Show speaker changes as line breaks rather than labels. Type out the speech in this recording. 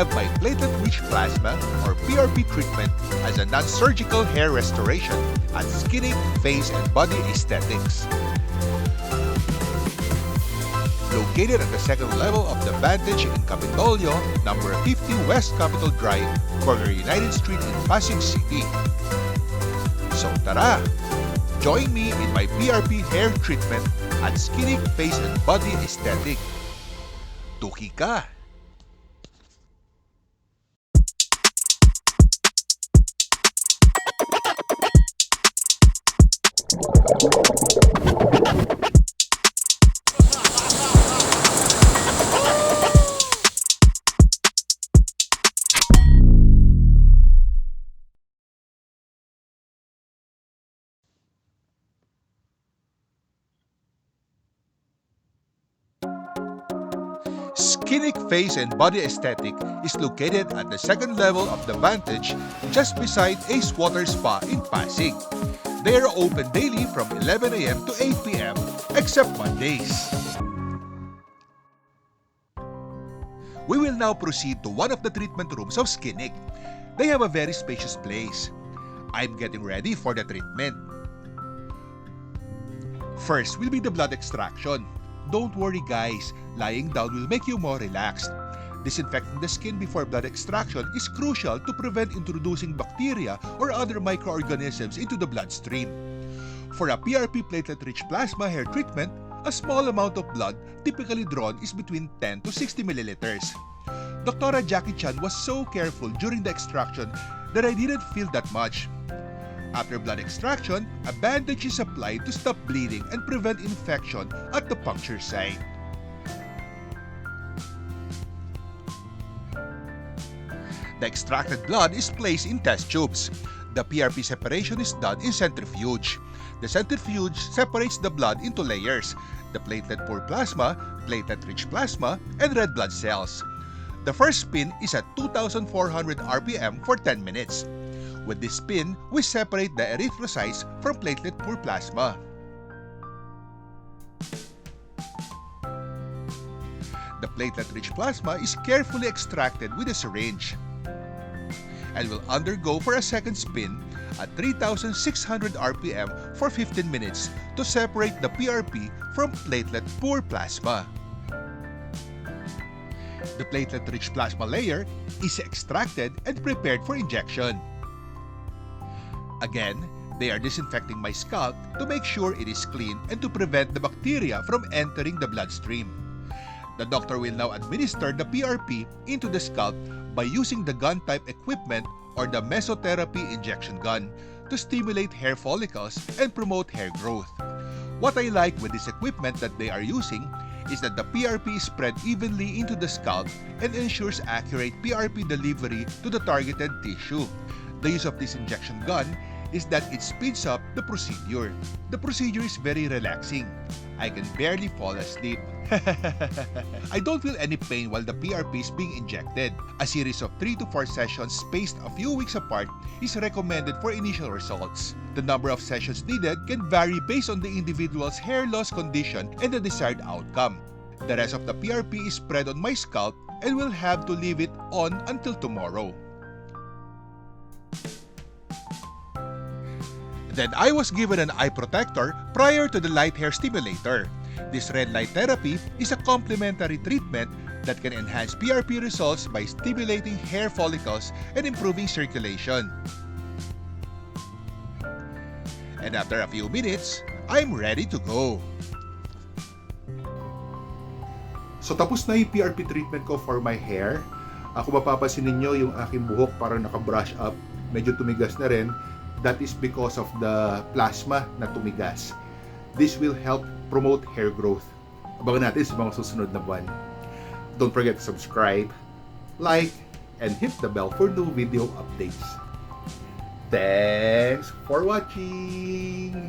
have my Platelet-Rich Plasma or PRP treatment as a non-surgical hair restoration at Skinic Face Body Aesthetics. Located at the second level of the Vantage in Kapitolyo, number 50 West Capitol Drive, corner United Street in Pasig City. So tara! Join me in my PRP hair treatment at Skinic Face Body Aesthetic. Tuki ka! Skinic Face Body Aesthetic is located at the second level of the Vantage just beside Ace Water Spa in Pasig. They are open daily from 11 a.m. to 8 p.m. except Mondays. We will now proceed to one of the treatment rooms of Skinic. They have a very spacious place. I'm getting ready for the treatment. First will be the blood extraction. Don't worry guys, lying down will make you more relaxed. Disinfecting the skin before blood extraction is crucial to prevent introducing bacteria or other microorganisms into the bloodstream. For a PRP platelet-rich plasma hair treatment, a small amount of blood typically drawn is between 10 to 60 milliliters. Dr. Jackie Chan was so careful during the extraction that I didn't feel that much. After blood extraction, a bandage is applied to stop bleeding and prevent infection at the puncture site. The extracted blood is placed in test tubes. The PRP separation is done in centrifuge. The centrifuge separates the blood into layers: the platelet-poor plasma, platelet-rich plasma, and red blood cells. The first spin is at 2,400 RPM for 10 minutes. With this spin, we separate the erythrocytes from platelet-poor plasma. The platelet-rich plasma is carefully extracted with a syringe and will undergo for a second spin at 3,600 RPM for 15 minutes to separate the PRP from platelet-poor plasma. The platelet-rich plasma layer is extracted and prepared for injection. Again, they are disinfecting my scalp to make sure it is clean and to prevent the bacteria from entering the bloodstream. The doctor will now administer the PRP into the scalp by using the gun-type equipment or the mesotherapy injection gun to stimulate hair follicles and promote hair growth. What I like with this equipment that they are using is that the PRP is spread evenly into the scalp and ensures accurate PRP delivery to the targeted tissue. The use of this injection gun is that it speeds up the procedure. The procedure is very relaxing. I can barely fall asleep. I don't feel any pain while the PRP is being injected. A series of 3 to 4 sessions spaced a few weeks apart is recommended for initial results. The number of sessions needed can vary based on the individual's hair loss condition and the desired outcome. The rest of the PRP is spread on my scalp and will have to leave it on until tomorrow. Then I was given an eye protector prior to the light hair stimulator. This red light therapy is a complementary treatment that can enhance PRP results by stimulating hair follicles and improving circulation. And after a few minutes, I'm ready to go.
So tapos na yung PRP treatment ko for my hair. Kung mapapansin ninyo, yung aking buhok parang naka-brush up, medyo tumigas na rin. That is because of the plasma na tumigas. This will help promote hair growth. Abangan natin sa mga susunod na buwan. Don't forget to subscribe, like, and hit the bell for new video updates. Thanks for watching!